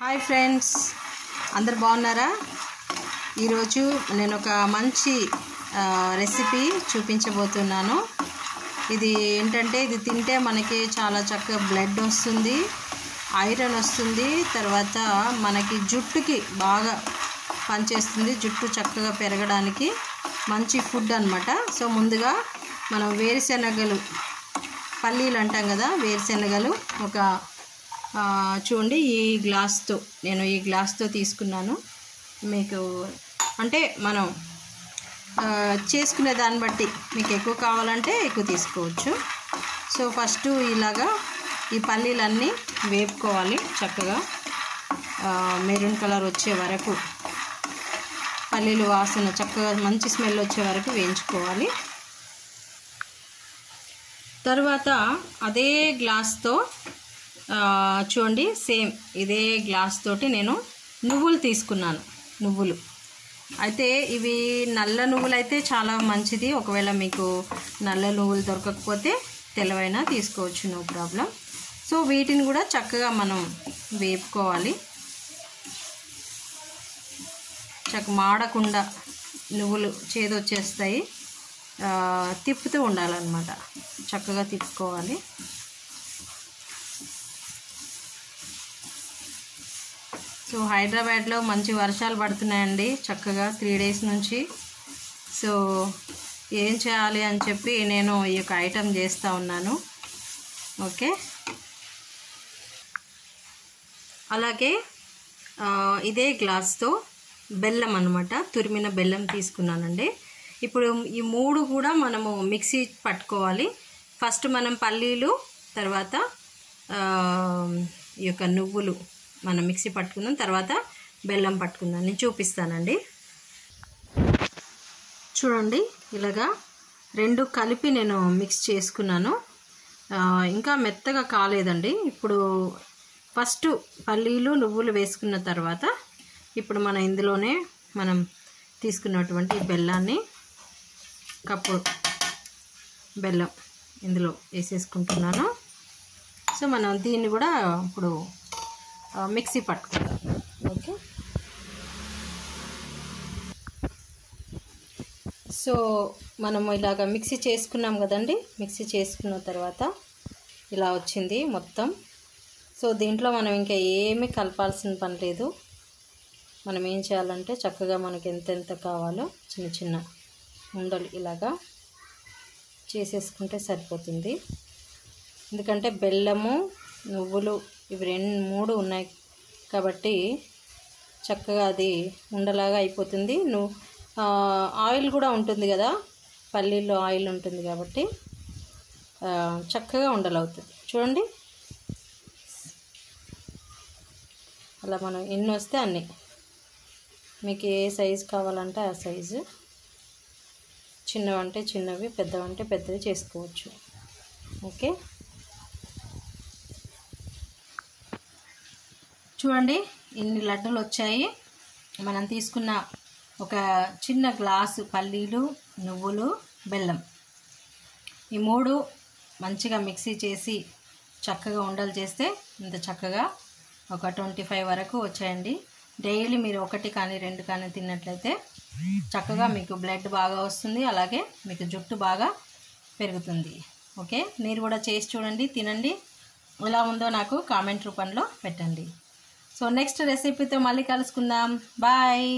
Hi friends, అందరు బాగున్నారా? ఈరోజు నేను ఒక మంచి రెసిపీ చూపించబోతున్నాను. ఇది ఏంటంటే ఇది తింటే మనకి చాలా చక్కగా బ్లడ్ వస్తుంది, ఐరన్ వస్తుంది, తర్వాత మనకి జుట్టుకి బాగా పనిచేస్తుంది, జుట్టు చక్కగా పెరగడానికి మంచి ఫుడ్ అన్నమాట. సో ముందుగా మనం వేరుశెనగలు, పల్లీలు అంటాం కదా, వేరుశెనగలు ఒక చూడండి, ఈ గ్లాస్తో నేను ఈ గ్లాస్తో తీసుకున్నాను. మీకు అంటే మనం చేసుకునే దాన్ని బట్టి మీకు ఎక్కువ కావాలంటే ఎక్కువ తీసుకోవచ్చు. సో ఫస్ట్ ఇలాగా ఈ పల్లీలన్నీ వేపుకోవాలి, చక్కగా మెరూన్ కలర్ వచ్చే వరకు, పల్లీలు వాసన చక్కగా మంచి స్మెల్ వచ్చే వరకు వేయించుకోవాలి. తర్వాత అదే గ్లాస్తో చూడండి, సేమ్ ఇదే గ్లాస్ తోటి నేను నువ్వులు తీసుకున్నాను. నువ్వులు అయితే ఇవి నల్ల నువ్వులు అయితే చాలా మంచిది. ఒకవేళ మీకు నల్ల నువ్వులు దొరకకపోతే తెల్లవైనా తీసుకోవచ్చు, నో ప్రాబ్లం. సో వీటిని కూడా చక్కగా మనం వేపుకోవాలి, మాడకుండా. నువ్వులు చేదొచ్చేస్తాయి, తిప్పుతూ ఉండాలన్నమాట, చక్కగా తిప్పుకోవాలి. సో హైదరాబాద్లో మంచి వర్షాలు పడుతున్నాయండి, చక్కగా 3 days నుంచి. సో ఏం చేయాలి అని చెప్పి నేను ఈ యొక్క ఐటెం చేస్తూ ఉన్నాను. ఓకే, అలాగే ఇదే గ్లాస్తో బెల్లం అన్నమాట, తురిమిన బెల్లం తీసుకున్నానండి. ఇప్పుడు ఈ 3 కూడా మనము మిక్సీ పట్టుకోవాలి. ఫస్ట్ మనం పల్లీలు, తర్వాత ఈ యొక్క నువ్వులు మనం మిక్సీ పట్టుకుందాం, తర్వాత బెల్లం పట్టుకుందాం. నేను చూపిస్తానండి. చూడండి, ఇలాగా 2 కలిపి నేను మిక్స్ చేసుకున్నాను. ఇంకా మెత్తగా కాలేదండి. ఇప్పుడు ఫస్ట్ పల్లీలు నువ్వులు వేసుకున్న తర్వాత ఇప్పుడు మనం ఇందులోనే మనం తీసుకున్నటువంటి బెల్లాన్ని, కప్పు బెల్లం ఇందులో వేసేసుకుంటున్నాను. సో మనం దీన్ని కూడా ఇప్పుడు మిక్సీ పట్టుకుందాం. ఓకే, సో మనము ఇలాగ మిక్సీ చేసుకున్నాం కదండి. మిక్సీ చేసుకున్న తర్వాత ఇలా వచ్చింది మొత్తం. సో దీంట్లో మనం ఇంకా ఏమీ కలపాల్సిన పని లేదు. మనం ఏం చేయాలంటే చక్కగా మనకి ఎంతెంత కావాలో చిన్న చిన్న ఉండలు ఇలాగా చేసేసుకుంటే సరిపోతుంది. ఎందుకంటే బెల్లము, నువ్వులు ఇవి 3 ఉన్నాయి కాబట్టి చక్కగా అది ఉండలాగా అయిపోతుంది. ఆయిల్ కూడా ఉంటుంది కదా, పల్లీల్లో ఆయిల్ ఉంటుంది కాబట్టి చక్కగా ఉండలవుతుంది. చూడండి, అలా మనం ఎన్ని వస్తే అన్ని, మీకు ఏ సైజు కావాలంటే ఆ సైజు, చిన్నవంటే చిన్నవి, పెద్దవంటే పెద్దవి చేసుకోవచ్చు. ఓకే, చూడండి ఇన్ని లడ్డూలు వచ్చాయి. మనం తీసుకున్న ఒక చిన్న గ్లాసు పల్లీలు, నువ్వులు, బెల్లం, ఈ 3 మంచిగా మిక్సీ చేసి చక్కగా ఉండలు చేస్తే ఇంత చక్కగా ఒక 25 వరకు వచ్చాయండి. డైలీ మీరు 1 కానీ 2 కానీ తిన్నట్లయితే చక్కగా మీకు బ్లడ్ బాగా వస్తుంది, అలాగే మీకు జుట్టు బాగా పెరుగుతుంది. ఓకే, మీరు కూడా చేసి చూడండి, తినండి. ఎలా ఉందో నాకు కామెంట్ రూపంలో పెట్టండి. సో నెక్స్ట్ రెసిపీతో మళ్ళీ కలుసుకుందాం. బాయ్.